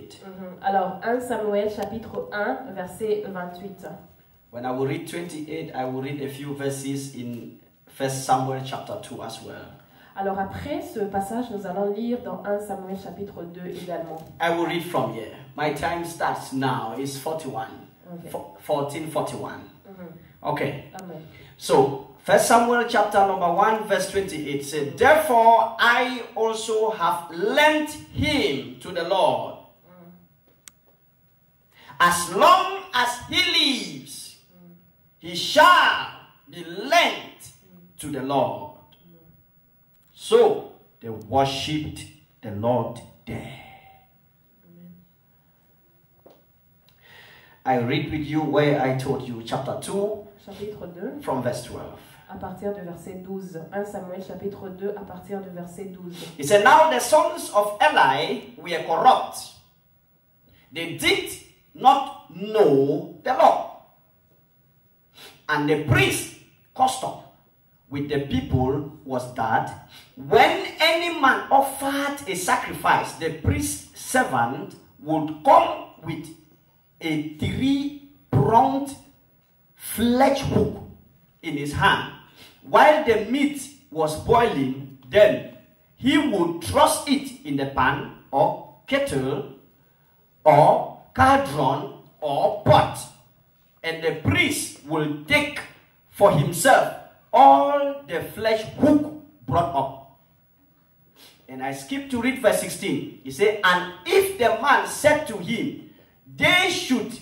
28. Alors, 1 Samuel chapitre 1, verset 28. When I will read 28, I will read a few verses in 1 Samuel chapter 2 as well. Alors après ce passage, nous allons lire dans 1 Samuel chapitre 2 également. I will read from here. My time starts now. It's 41. Okay. 1441. Okay. Amen. So, 1 Samuel chapter number 1 verse 28 said, "Therefore I also have lent him to the Lord. As long as he lives, he shall be lent to the Lord." So they worshipped the Lord there. I read with you where I told you, chapter 2, Chapitre 2, from verse 12. à partir du verset 12. 1 Samuel chapitre 2, à partir du verset 12. It said, "Now the sons of Eli were corrupt. They did not know the Lord. And the priest's custom with the people was that when any man offered a sacrifice, the priest's servant would come with a three-pronged fledged hook in his hand. While the meat was boiling, then he would thrust it in the pan or kettle or cauldron or pot, and the priest will take for himself all the flesh hook brought up." And I skip to read verse 16. He said, "And if the man said to him, they should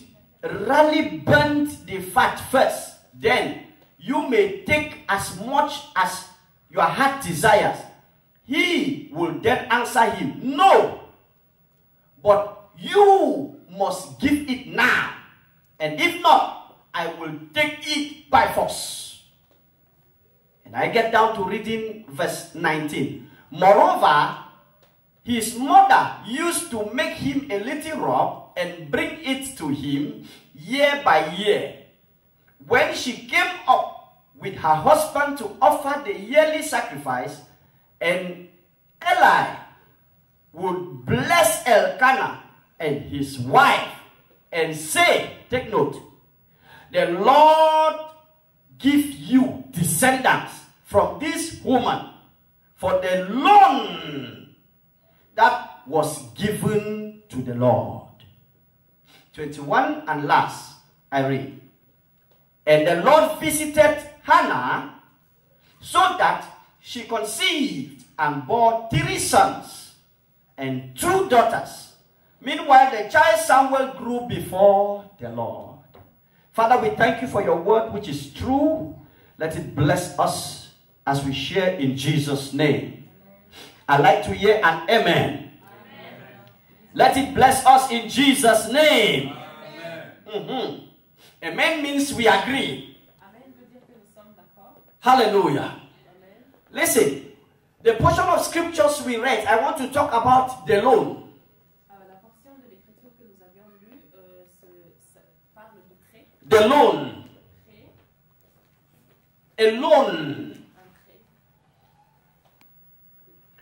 rarely burn the fat first, then you may take as much as your heart desires. He will then answer him, no, but you must give it now, and if not, I will take it by force." And I get down to reading verse 19. "Moreover, his mother used to make him a little robe and bring it to him year by year. When she came up with her husband to offer the yearly sacrifice, and Eli would bless Elkanah and his wife and say," take note, "The Lord give you descendants from this woman for the loan that was given to the Lord." 21 and last, I read, "And the Lord visited Hannah so that she conceived and bore 3 sons and 2 daughters. Meanwhile, the child Samuel grew before the Lord." Father, we thank you for your word, which is true. Let it bless us as we share in Jesus' name. I'd like to hear an amen. Let it bless us in Jesus' name. Amen. Amen means we agree. Hallelujah. Listen, the portion of scriptures we read, I want to talk about the loan. The loan. A loan.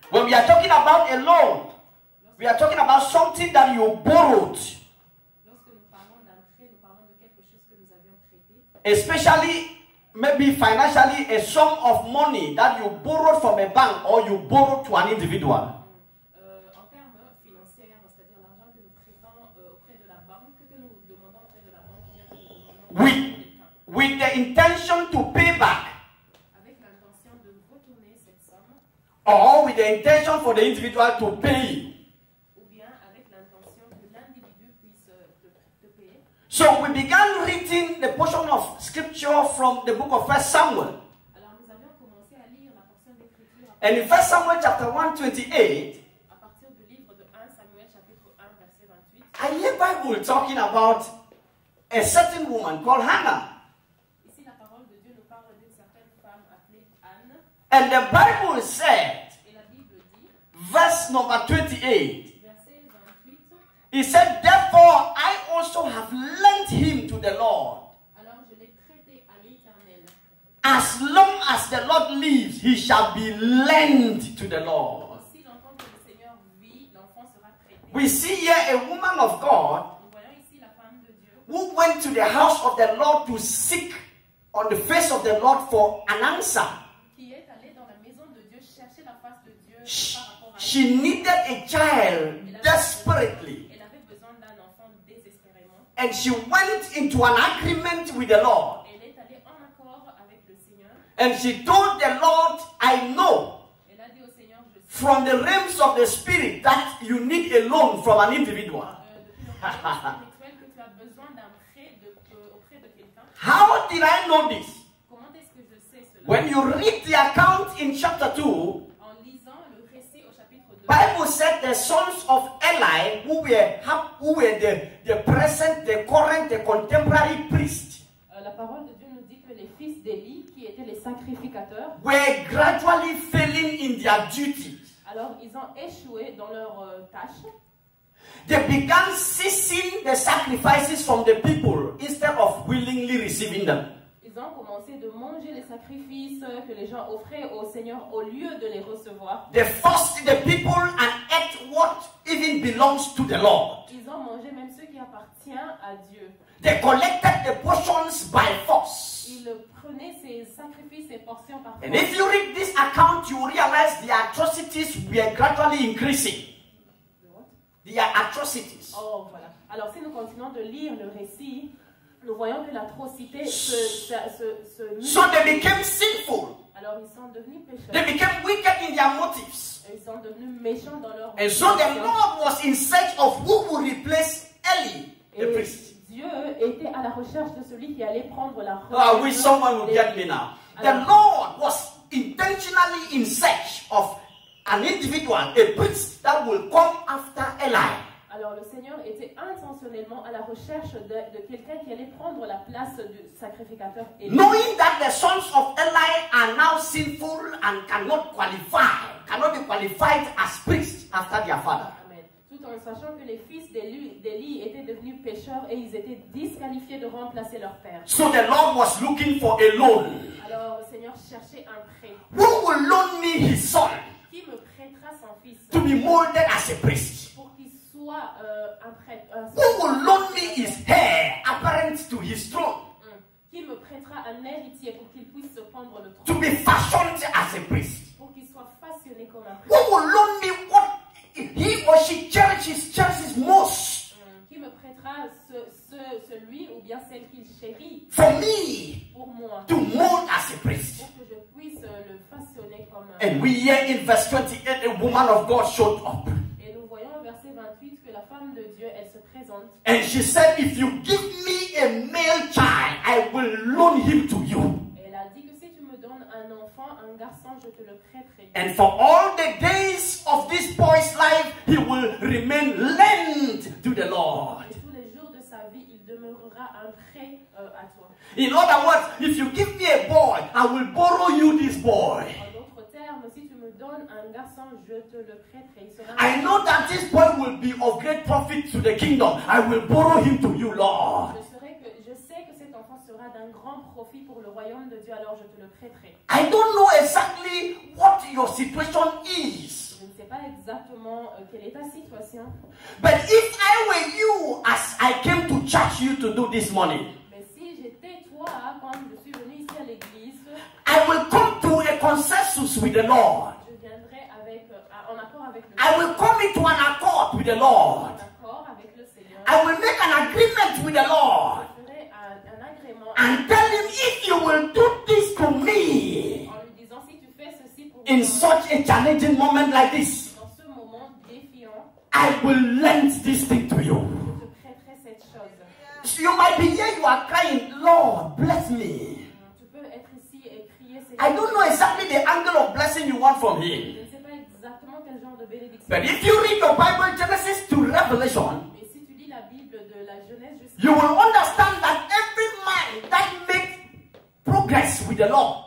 When we are talking about a loan, we are talking about something that you borrowed. Especially, maybe financially, a sum of money that you borrowed from a bank or you borrowed to an individual. With the intention to pay back. Or with the intention for the individual to pay. So we began reading the portion of scripture from the book of 1 Samuel. And in 1 Samuel chapter 1:28, I hear Bible talking about a certain woman called Hannah. And the Bible said, verse number 28, it said, "Therefore I also have lent him to the Lord. As long as the Lord lives, he shall be lent to the Lord." We see here a woman of God Nous voyons ici la femme de Dieu who went to the house of the Lord to seek on the face of the Lord for an answer. qui est allée dans la maison de Dieu chercher la face de Dieu par rapport à She needed a child desperately. Elle avait besoin d'un enfant désespérément. And she went into an agreement with the Lord. Elle est allée en accord avec le Seigneur. And she told the Lord, I know Elle a dit au Seigneur, je sais from the realms of the Spirit that you need a loan from an individual. depuis le royaume spirituel que tu as besoin d'un prêt auprès de quelqu'un. How did I know this? Comment est-ce que je sais cela? When you read the account in chapter 2, En lisant le récit au chapitre 2, Bible said the sons of Eli, who were the present, the current, the contemporary priests, la parole de Dieu nous dit que les fils d'Élie, qui étaient les sacrificateurs, were gradually failing in their duty. alors ils ont échoué dans leurs tâches. They began ceasing the sacrifices from the people instead of willingly receiving them. Ils ont commencé de manger les sacrifices que les gens offraient au Seigneur au lieu de les recevoir. They forced the people and ate what even belongs to the Lord. Ils ont mangé même ce qui appartient à Dieu. They collected the portions by force. Ils prenaient ces sacrifices, ces portions par And force. if you read this account, you realize the atrocities were gradually increasing. The atrocities. Oh, voilà. Alors, si nous continuons de lire le récit, nous voyons que l'atrocité se So they became sinful. Alors, ils sont devenus pécheurs. They became wicked in their motives. Ils sont devenus méchants dans leur And so the Lord was in search of who would replace Eli, the Et priest. Dieu était à la recherche de celui qui allait prendre la I relève wish someone would des- get me now. The Lord was intentionally in search of an individual, a priest that will come after Eli. Alors le Seigneur était intentionnellement à la recherche de quelqu'un qui allait prendre la place du sacrificateur Élie. Knowing that the sons of Eli are now sinful and cannot be qualified as priests after their father. Amen. Tout en sachant que les fils d'Élie étaient devenus pécheurs et ils étaient disqualifiés de remplacer leur père. So the Lord was looking for a loan. Alors le Seigneur cherchait un prêt. Who will loan me his son Qui me prêtera son fils to be molded as a priest? pour qu'il soit un prêtre? Who will loan me his hair apparent to his throne Qui me prêtera un héritier pour qu'il puisse se prendre le to trône? be fashioned as a priest? Pour qu'il soit façonné comme un Who prêtre? will loan me what he or she cherishes most Qui me prêtera celui ou bien celle qu'il chérit for me pour moi, to mold as a priest? pour que je puisse le façonner comme un. And we hear in verse 28, a woman of God showed up. Et nous voyons au verset 28 que la femme de Dieu, elle se présente. And she said, if you give me a male child, I will loan him to you. Et elle a dit que si tu me donnes un enfant, un garçon, je te le prêterai. And for all the days of this boy's life, he will remain lent to the Lord. Et tous les jours de sa vie, il demeurera un prêt à toi. In other words, if you give me a boy, I will borrow you this boy. En d'autres termes, si tu me donnes un garçon, je te le prêterai. Il sera I know that this boy will be of great profit to the kingdom. I will borrow him to you, Lord. Je sais que cet enfant sera d'un grand profit pour le royaume de Dieu, alors je te le prêterai. I don't know exactly what your situation is. Je ne sais pas exactement quelle est ta situation, But if I were you, as I came to church you to do this morning, mais si j'étais toi, quand je suis venu ici à l'église, I will come to a consensus with the Lord. je viendrai en accord avec le I will come into an accord with the Lord. en accord avec le Seigneur. I will make an agreement with the Lord Je ferai un agrément and tell him, if you will do this to me en lui disant si tu fais ceci pour in moi, such a challenging moment like this, dans ce moment défiant, I will lend this thing to you. je te prêterai cette chose. So you might be here, you are crying, Lord, bless me. Tu peux être ici et crier Seigneur. I don't know exactly the angle of blessing you want from Je him. ne sais pas exactement quel genre de bénédiction. But if you read your Bible, Genesis to Revelation, Mais si tu lis la Bible de la Genèse jusqu'à you will understand that every man that makes progress with the Lord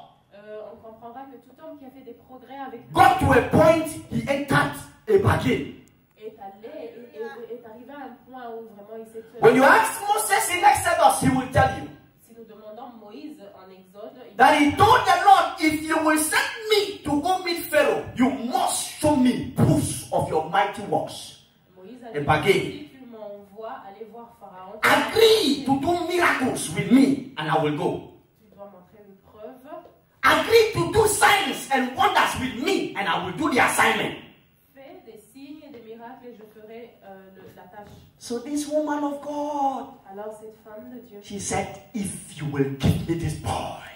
on comprendra que tout homme qui a fait des progrès avec Dieu got to a point he entered a bargain. est arrivé à un point où vraiment il s'est When you ask Moses in Exodus, he will tell you Si nous demandons Moïse en Exode, that he told the Lord, if you will send me to go meet Pharaoh, you must show me proofs of your mighty works. Moïse a a bargain. Si tu m'envoies aller voir Pharaon, Agree to do miracles with me and I will go. tu dois montrer une preuve. Agree to do signs and wonders with me and I will do the assignment. Fais des signes et des miracles et je ferai la tâche. So this woman of God, Alors cette femme de Dieu, she said, if you will give me this boy,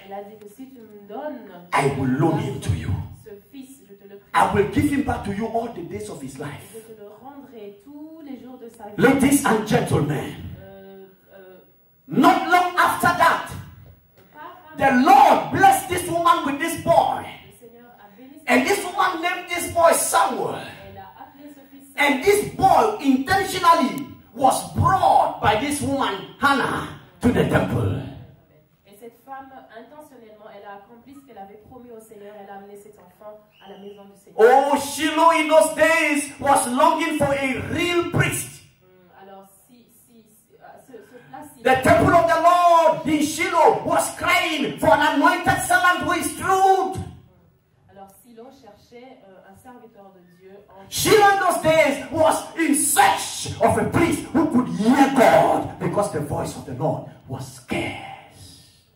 elle a dit que si tu me donnes I will loan him to you. ce fils, je te le I prête. will give him back to you all the days of his Je life. te le rendrai tous les jours de sa vie. Ladies and gentlemen, not long after that, the Lord blessed this woman with this boy. Le Seigneur a béni And this woman named this boy Samuel. elle a appelé ce fils And this boy intentionally was brought by this woman, Hannah, to the temple. Et cette femme, intentionnellement, elle a accompli ce qu'elle avait promis au Seigneur. Elle a amené cet enfant à la maison du Seigneur. Oh, Shiloh in those days was longing for a real priest. Alors, ce place-ci, The temple of the Lord in Shiloh was crying for an anointed servant who is truth. alors Silo cherchait un serviteur de Dieu. Shiloh in those days was in search of a priest who could hear God because the voice of the Lord was scarce.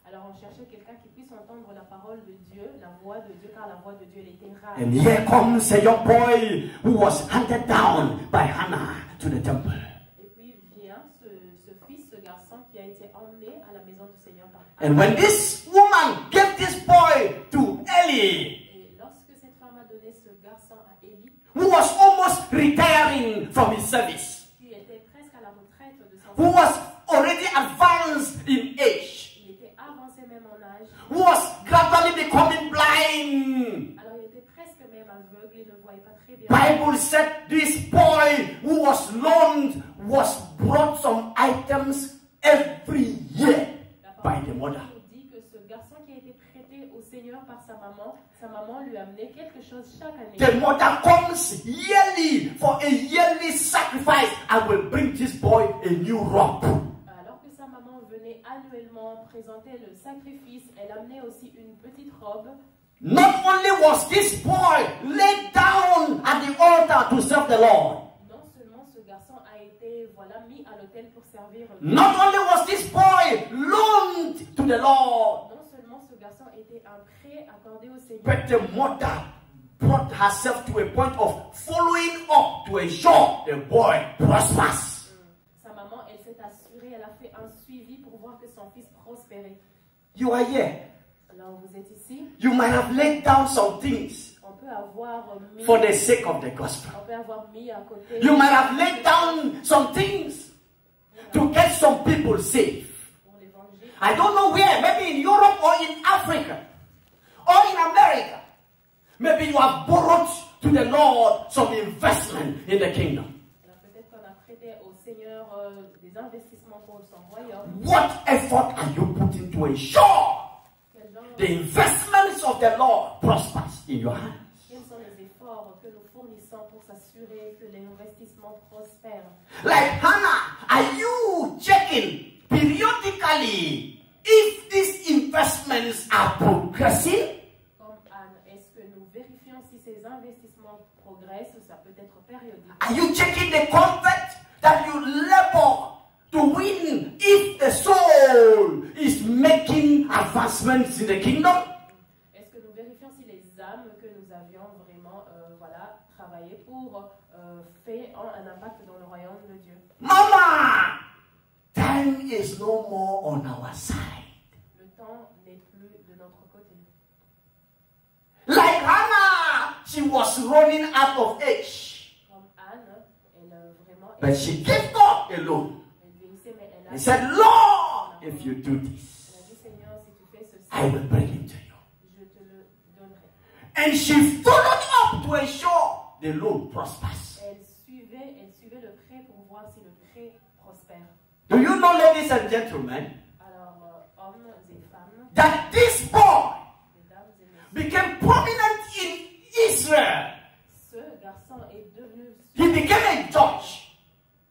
Alors, on cherchait quelqu'un qui puisse entendre la parole de Dieu, la voix de Dieu, car la voix de Dieu, elle était rare. And here comes a young boy who was handed down by Hannah to the temple. Et puis vient ce fils, ce garçon qui a été emmené à la maison du Seigneur par And when this woman gave this boy to Eli, Et lorsque cette femme a donné ce garçon à Élie, who was almost retiring from his service, qui était presque à la retraite de son who was already advanced in age, il était avancé même en âge, who was gradually becoming blind, alors il était presque même aveugle, il ne voyait pas très bien. Bible said this boy who was loaned was brought some items every year by the mother. nous dit que ce garçon qui a été prêté au Seigneur par sa maman lui a amené quelque chose chaque année. The mother comes yearly for a yearly sacrifice. I will bring this boy a new robe. Alors que sa maman venait annuellement présenter le sacrifice, elle amenait aussi une petite robe. Not only was this boy laid down at the altar to serve the Lord, Non seulement ce garçon a été mis à l'autel pour servir Dieu. not only was this boy loaned to the Lord, Non seulement ce garçon était un prêt accordé au Seigneur, but the mother brought herself to a point of following up to ensure the boy prospers. sa maman, elle s'est assurée, elle a fait un suivi pour voir que son fils prospérait. You are here. Alors vous êtes ici, You might have laid down some things on peut avoir mis, for the sake of the gospel. on peut avoir mis à côté. You might have laid down some things to get some people saved. Pour l'évangile. I don't know where, maybe in Europe or in Africa or in America. Maybe you have borrowed to the Lord some investment in the kingdom. Alors peut-être qu'on a prêté au Seigneur des investissements pour son royaume. What effort are you putting to ensure Quel genre- the investments of the Lord prospers in your hands? Quels sont les efforts que nous fournissons pour s'assurer que l'investissement prospère? Like Hannah, are you checking periodically if these investments are progressing? Comme Anne, est-ce que nous vérifions si ces investissements progressent ou ça peut être périodique? Are you checking the convert that you labor to win if the soul is making advancements in the kingdom? Est-ce que nous vérifions si les âmes que nous avions vraiment travaillé pour ont un impact dans le royaume de Dieu? Mama, time is no more on our side. Le temps n'est plus de notre côté. Like Hannah, she was running out of age, Comme Anne, elle vraiment... but she gave God alone. Elle vieillissait, mais elle a... He said, Lord, if you do this, Elle a dit, Seigneur, si tu fais ceci, I will bring him to you. je te le donnerai. And she followed up to ensure the loan prospers. Elle suivait le prêt pour voir si le prêt prospère. Do you know, ladies and gentlemen, Alors, hommes et femmes, that this boy mesdames et messieurs, became prominent in Israel? ce garçon est devenu... He became a judge.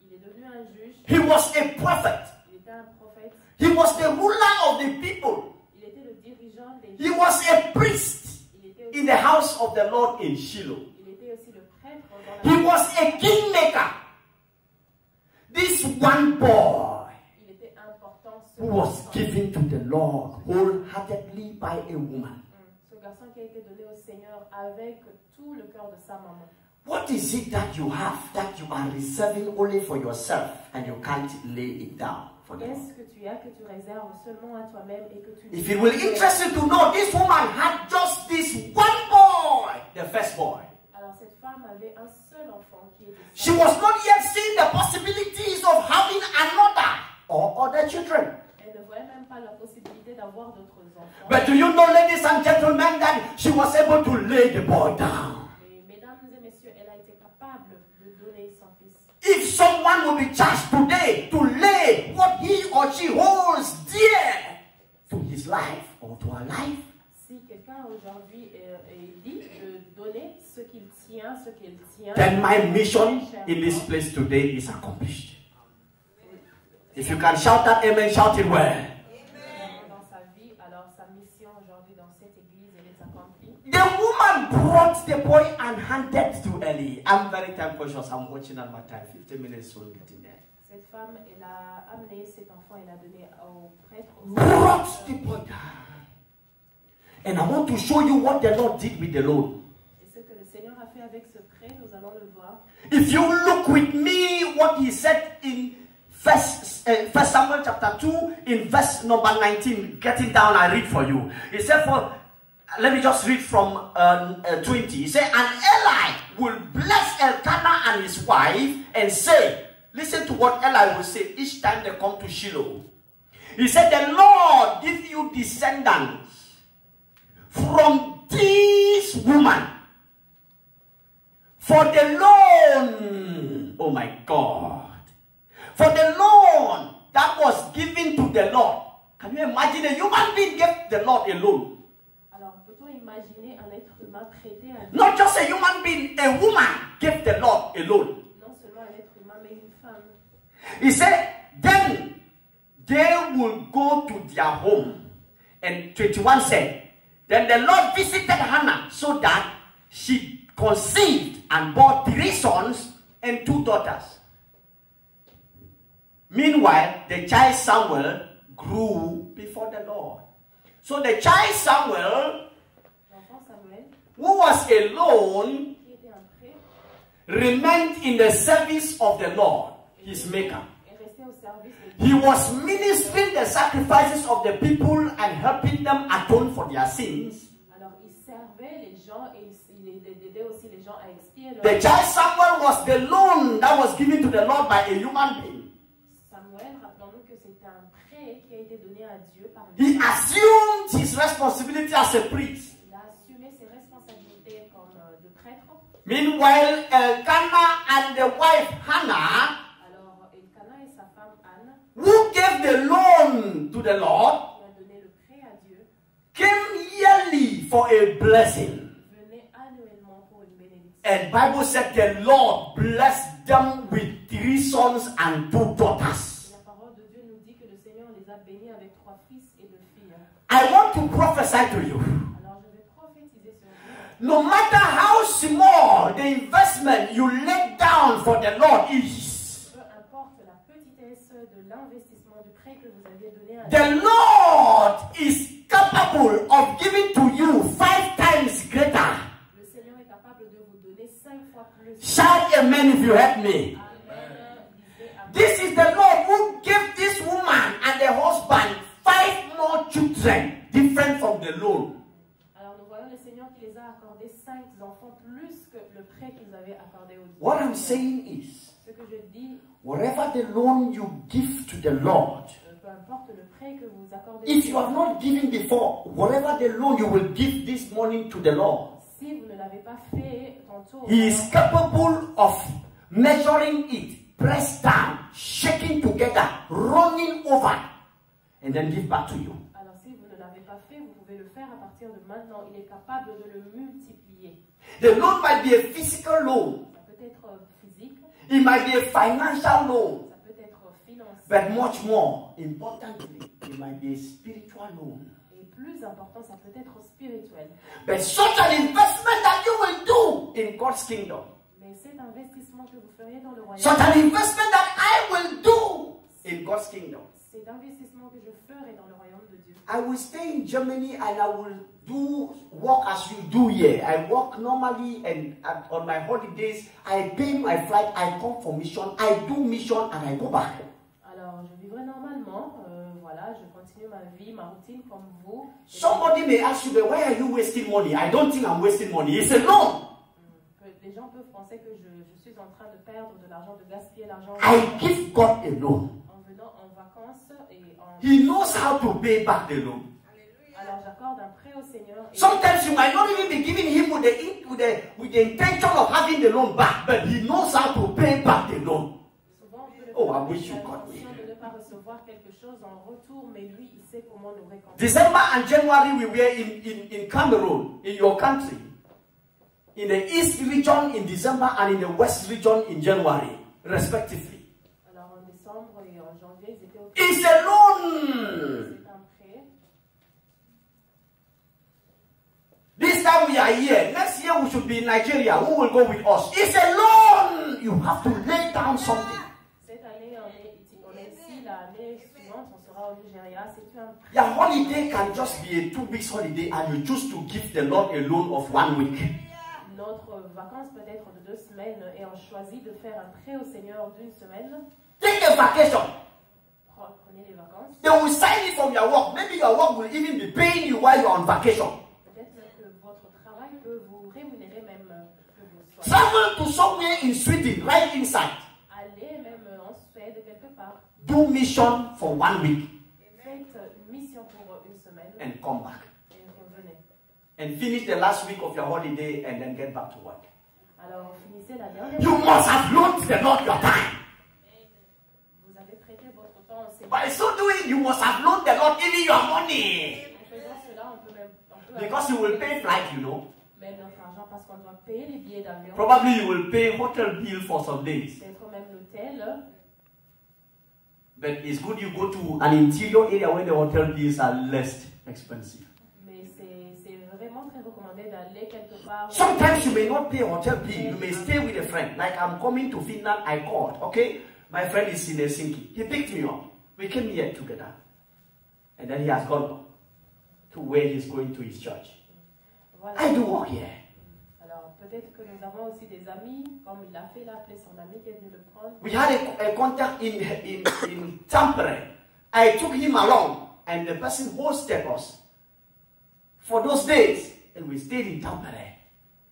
Il est devenu un juge, He was a prophet. il était un prophète, He was the ruler of the people. il était le dirigeant des He juges, was a priest il était in the house of the Lord in Shiloh. aussi le prêtre dans la He was a kingmaker this one boy Il était important ce who was garçon. given to the Lord wholeheartedly by a woman. Ce garçon qui a été donné au Seigneur avec tout le cœur de sa maman. What is it that you have that you are reserving only for yourself and you can't lay it down for the Lord? Qu'est-ce que tu as que tu réserves seulement à toi-même et que tu... If it will interest you to know, this woman had just this one boy, the first boy. Alors cette femme avait un seul enfant qui était... She was not yet seeing the possibilities of having another or other children. Elle ne voyait même pas la possibilité d'avoir d'autres enfants. But do you know, ladies and gentlemen, that she was able to lay the boy down? Mais mesdames et messieurs, elle a été capable de donner son fils. If someone will be charged today to lay what he or she holds dear to his life or to her life, Si quelqu'un aujourd'hui est dit de donner ce qu'il tient, then my mission in this place today is accomplished. If you can shout that amen, shout it well. dans sa vie, alors sa mission aujourd'hui dans cette église, elle est accomplie. The woman brought the boy and handed to Eli. I'm very time conscious. I'm watching at my time. 15 minutes will get in there. Cette femme, elle a amené cet enfant, elle a donné au prêtre. Brought the boy down. And I want to show you what the Lord did with the loan. Et ce que le Seigneur a fait avec ce prêt, nous allons le voir. If you look with me what he said in First Samuel chapter 2 in verse number 19, getting down, I read for you. He said, let me just read from 20. He said, and Eli will bless Elkanah and his wife and say, listen to what Eli will say each time they come to Shiloh. He said, the Lord give you descendants from this woman for the loan. Oh my God. For the loan that was given to the Lord. Can you imagine a human being gave the Lord a loan? Alors, peut-on imaginer un être humain prêté à Dieu? Not just a human being, a woman gave the Lord a loan. Non seulement un être humain, mais une femme. He said, then they will go to their home. And 21 said, then the Lord visited Hannah so that she conceived and bore 3 sons and 2 daughters. Meanwhile, the child Samuel grew before the Lord. So the child Samuel, L'enfant Samuel, who was alone, qui était un prêtre, remained in the service of the Lord, his maker. est resté au service de Dieu. He was ministering the sacrifices of the people and helping them atone for their sins. Alors, il servait les gens et il aidait aussi les gens à expier leurs The child Samuel was the loan that was given to the Lord by a human being. Samuel, rappelons-nous que c'est un prêt qui a été donné à Dieu par He Dieu. assumed his responsibility as a priest. Il a assumé ses responsabilités comme de prêtre. Meanwhile, Elkanah and the wife Hannah, Alors, Elkanah et sa femme Anne, who gave the loan to the Lord, qui a donné le prêt à Dieu, came yearly for a blessing. venaient annuellement pour une bénédiction. And Bible said the Lord blessed them with 3 sons and 2 daughters. La parole de Dieu nous dit que le Seigneur les a bénis avec 3 fils et 2 filles. I want to prophesy to you. Alors, je vais prophétiser sur vous. No matter how small the investment you lay down for the Lord is, Peu importe la petitesse de l'investissement du prêt que vous aviez donné à the Dieu, Lord is capable of giving to you 5 times greater. le Seigneur est capable de vous donner 5 fois plus. Shout amen if you help me. Amen. Disez amen. This is the Lord who gave this woman and the husband 5 more children, different from the loan. Alors nous voyons le Seigneur qui les a accordé 5 enfants plus que le prêt qu'ils avaient accordé aux What I'm dieux. saying is, Ce que je dis, whatever the loan you give to the Lord, peu importe le prêt que vous accordez, if you have not given before, whatever the loan you will give this morning to the Lord, si vous ne l'avez pas fait tantôt, He is capable of measuring it, pressed down, shaking together, running over, and then give back to you. alors si vous ne l'avez pas fait, vous pouvez le faire à partir de maintenant. Il est capable de le multiplier. The loan might be a physical loan, Ça peut être physique, it might be a financial loan, ça peut être financier, but much more importantly, it might be a spiritual loan. et plus important, ça peut être spirituel. But such an investment that you will do in God's kingdom, Mais cet investissement que vous feriez dans le royaume, such an investment that I will do investissements que je ferai dans le royaume de Dieu. I will stay in Germany and I will do work as you do here. I work normally and on my holidays, I pay my flight, I come for mission, I do mission and I go back. Alors, je vivrai normalement, voilà, je continue ma vie, ma routine comme vous. Somebody may ask you, but why are you wasting money? I don't think I'm wasting money. It's a loan. Les gens peuvent penser que je suis en train de perdre de l'argent, de gaspiller l'argent. I give God a loan. En venant en vacances et en... He knows how to pay back the loan. Alors j'accorde un prêt au Seigneur. Et Sometimes you might not even be giving him with the intention of having the loan back, but he knows how to pay back the loan. souvent, on peut le Oh, faire I wish you avec got me. l'intention de ne pas recevoir quelque chose en retour, mais lui, il sait comment nous récompenser. December and January we were in Cameroon, in your country. In the East region in December and in the West region in January, respectively. Alors en décembre et en janvier, ils étaient au It's a loan. C'est un prêt. This time we are here. Next year we should be in Nigeria. Who will go with us? It's a loan. You have to lay down something. Cette année, on est ici. L'année suivante, on sera au Nigeria. C'est un prêt. Your holiday can just be a 2 weeks holiday and you choose to give the Lord a loan of 1 week. Notre vacances peut être de 2 semaines et on choisit de faire un prêt au Seigneur d'une semaine. Take a vacation. Prenez les vacances. They will sign it from your work. Maybe your work will even be paying you while you're on vacation. Peut-être que votre travail peut vous rémunérer même que vous soyez. Travel to somewhere in Sweden, right inside. Allez même en Suède quelque part. Do mission for 1 week Faites une mission pour une semaine and come back. et revenez. And finish the last week of your holiday and then get back to work. Alors finissez la dernière. You must have loaned the Lord your time. Vous avez prêté votre temps au Seigneur. By so doing, you must have loaned the Lord even your money. En faisant cela, on peut même Because you will pay flight, you know. mettre notre argent parce qu'on doit payer les billets d'avion. Probably you will pay hotel bill for some days. Peut-être même l'hôtel. But it's good you go to an interior area where the hotel bills are less expensive. Mais c'est vraiment très recommandé d'aller quelque part. Sometimes you may not pay hotel bill. You may stay with a friend. Like I'm coming to Finland, I called. Okay, my friend is in Helsinki. He picked me up. We came here together, and then he has gone to where he's going to his church. Voilà. I do work here. Alors peut-être que nous avons aussi des amis, comme il l'a fait, il a appelé son ami qui est venu le prendre. We had a contact in Tampere. I took him along, and the person hosted us for those days, and we stayed in Tampere.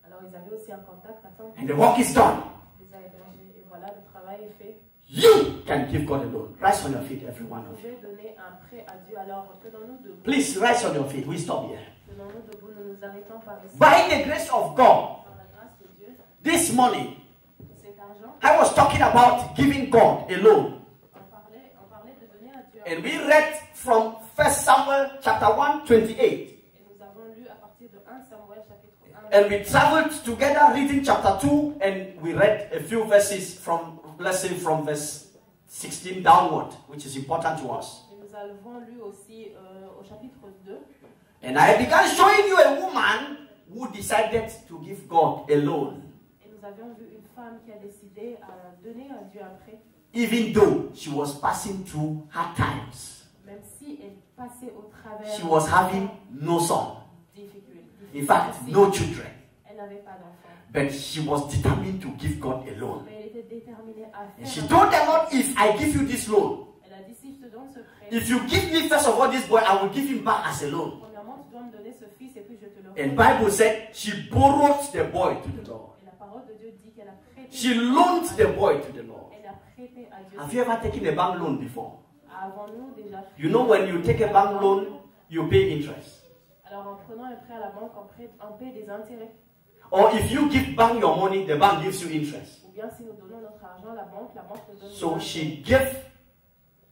Alors ils avaient aussi un contact à temps. And the work is done. Il les a hébergés et voilà, le travail est fait. You can give God a loan. Rise on your feet, every one Vous of you. pouvez donner un prêt à Dieu. Alors tenons-nous debout. Please rise on your feet. We stop here. Tenons-nous debout, nous nous arrêtons par ici. By the grace of God, Par la grâce de Dieu, this morning cet argent, I was talking about giving God a loan. on parlait de donner à Dieu. And we read from 1 Samuel chapter 1, 28. Et nous avons lu à partir de 1 Samuel chapitre 1. And we traveled together reading chapter 2, and we read a few verses from, let's say, from verse 16 downward, which is important to us. Et nous avons lu aussi au chapitre 2. And I began showing you a woman who decided to give God a loan, Et nous avions vu une femme qui a décidé à donner à Dieu un prêt, even though she was passing through hard times. même si elle passait au travers She was having no son. difficultés. In fact, no children. Elle n'avait pas d'enfant. But she was determined to give God a loan. Mais elle était déterminée à And faire she un told prêt. the Lord, if I give you this loan, Elle a dit, si je te donne ce prêt, if you give me first of all this boy, I will give him back as a loan. premièrement, tu dois me donner ce fils et puis je te le And rends. Bible said she borrowed the boy to the Lord. Et la parole de Dieu dit qu'elle a prêté. She loaned the boy to the Lord. Elle a prêté à Dieu. Have you ever taken a bank loan before? Avons-nous déjà fait? You know when you take a bank loan, you pay interest. Alors en prenant un prêt à la banque, on paie des intérêts. Or if you give bank your money, the bank gives you interest. Ou bien si nous donnons notre argent à la banque nous donne So des she gave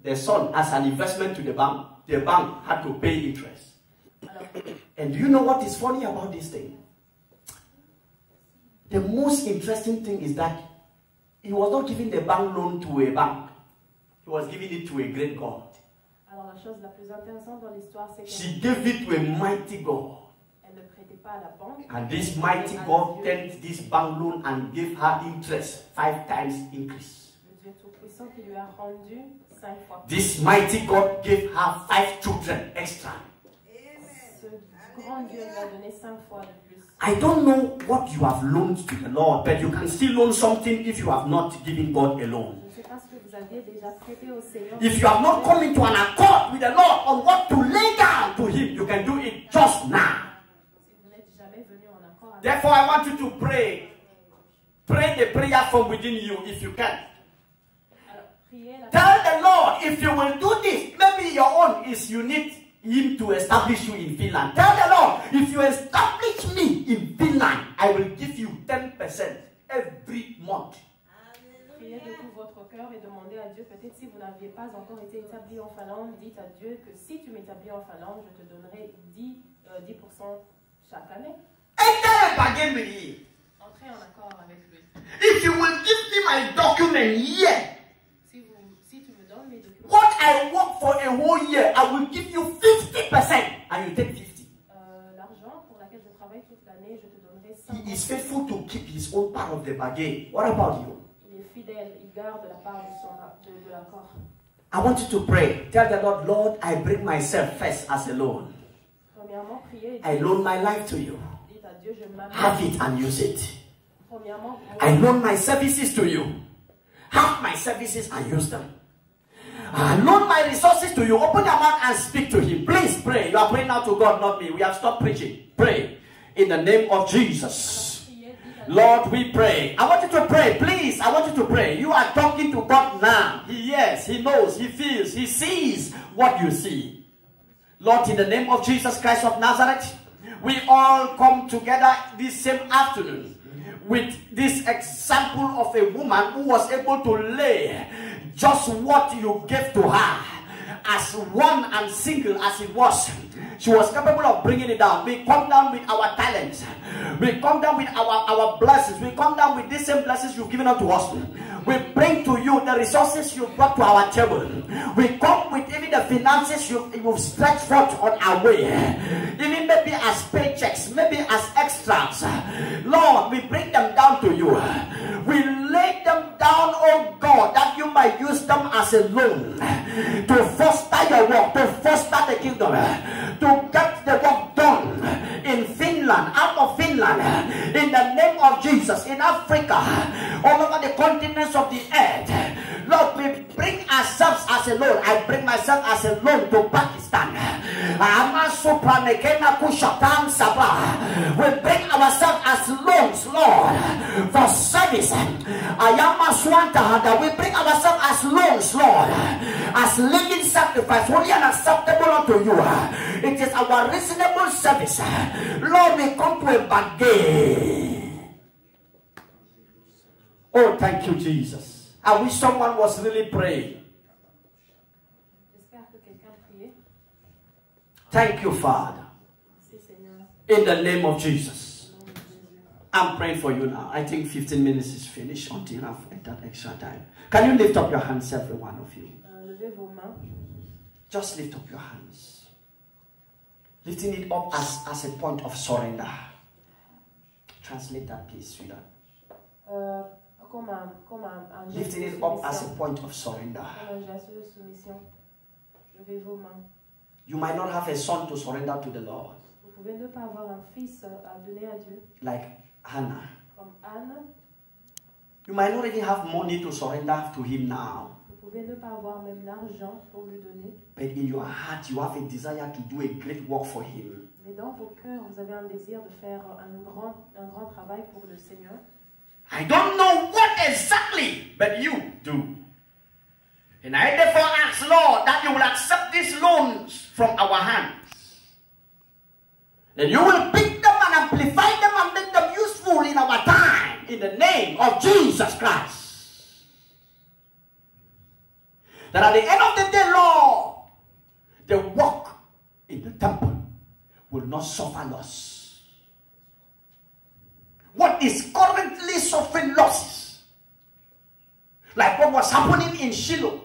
the son as an investment to the bank. The bank had to pay interest. intérêts. Alors, And do you know what is funny about this thing? The most interesting thing is that he was not giving the bank loan to a bank. He was giving it to a great God. alors la chose la plus intéressante dans l'histoire, c'est She qu'elle gave it to a mighty God. ne prêtait pas à la banque. And this elle mighty prêtait à God Dieu, turned this bank loan and gave her interest 5 times increase. le Dieu Tout-Puissant bénédiction qu'il lui a rendue 5 fois. This mighty God gave her 5 children extra. Ce grand Dieu lui a donné 5 fois de plus. I don't know what you have loaned to the Lord, but you can still loan something if you have not given God a loan. Je ne sais pas ce que vous aviez déjà prêté au Seigneur. If you have not come into an accord with the Lord on what to lay down to Him, you can do it just now. Si vous n'êtes jamais venu en accord avec Therefore, I want you to pray. Pray the prayer from within you if you can. Alors, priez la Tell the Lord, if you will do this, maybe your own is you need Him to establish you in Finland. Tell the Lord, if you establish me in Finland, I will give you 10% every month. Priez de tout votre cœur et demandez à Dieu, peut-être si vous n'aviez pas encore été établi en Finlande, dites à Dieu que si tu m'établis en Finlande, je te donnerai 10% chaque année. Enter a bargain with Him. Entrez en accord avec lui. If you will give me my document here, Si tu me donnes mes documents, what I work for a whole year, I will give you 50% and you take 50. l'argent pour laquelle je travaille toute l'année, je te donnerai He is 50%. faithful to keep his own part of the bargain. What about you? Il est fidèle, il garde la part de l'accord. I want you to pray. Tell the Lord, Lord, I bring myself first as a loan. Premièrement, priez. I loan my life to you. Dites à Dieu, je m'amène. Have it and use it. Premièrement, I loan my services to you. Have my services and use them. I loan my resources to you. Open your mouth and speak to Him. Please pray. You are praying now to God, not me. We have stopped preaching. Pray in the name of Jesus. Lord, we pray. I want you to pray. Please, I want you to pray. You are talking to God now. He hears, He knows, He feels, He sees what you see. Lord, in the name of Jesus Christ of Nazareth, we all come together this same afternoon with this example of a woman who was able to lay just what you gave to her, as one and single as it was. She was capable of bringing it down. We come down with our talents. We come down with our blessings. We come down with these same blessings you've given unto us. We bring to you the resources you brought to our table. We come with even the finances you've stretched forth on our way. Even maybe as paychecks, maybe as extras. Lord, we bring them down to you. We lay them down, oh God, that you might use them as a loan to foster your work, to foster the kingdom, to get the work done in Finland, out of Finland, in the name of Jesus, in Africa, all over the continents of the earth. Lord, we bring ourselves as a loan. I bring myself as a loan to Pakistan. We bring ourselves as loans, Lord, for service. We bring ourselves as loans, Lord, as living sacrifice, holy and acceptable unto you. It is our reasonable service. Lord, we come to a bargain. Oh, thank you, Jesus. I wish someone was really praying. J'espère que quelqu'un priait. Thank you, Father. Merci, Seigneur. In the name of Jesus. Au nom de Jésus. I'm praying for you now. I think 15 minutes is finished until I've entered extra time. Can you lift up your hands, every one of you? Levez vos mains. Just lift up your hands. Lifting it up as a point of surrender. Translate that, please, sweetheart. Comme un geste Lifting de it up as a soumission. point of surrender. Comme un geste de soumission. Levez vos mains. You might not have a son to surrender to the Lord, Vous pouvez ne pas avoir un fils à donner à Dieu, like Hannah. comme Anne. You might not even have money to surrender to Him now. Vous pouvez ne pas avoir même l'argent pour lui donner. But in your heart, you have a desire to do a great work for Him. Mais dans vos cœurs, vous avez un désir de faire un grand travail pour le Seigneur. I don't know what exactly, but you do. And I therefore ask, Lord, that you will accept these loans from our hands. And you will pick them and amplify them and make them useful in our time, in the name of Jesus Christ. That at the end of the day, Lord, the work in the temple will not suffer loss. What is currently suffering losses, like what was happening in Shiloh,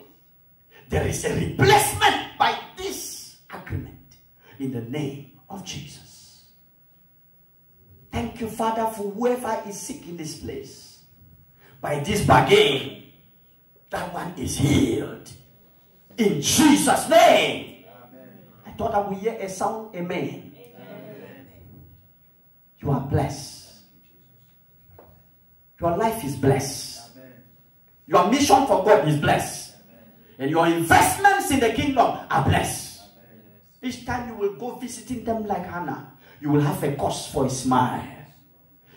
there is a replacement by this agreement in the name of Jesus. Thank you, Father, for whoever is sick in this place. By this bargain, that one is healed. In Jesus' name. Amen. I thought I would hear a sound amen. Amen. You are blessed. Your life is blessed. Amen. Your mission for God is blessed. Amen. And your investments in the kingdom are blessed. Amen. Each time you will go visiting them like Hannah, you will have a cause for a smile.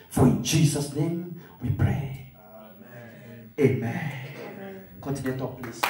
For in Jesus' name we pray. Amen. Amen. Continue to talk, please.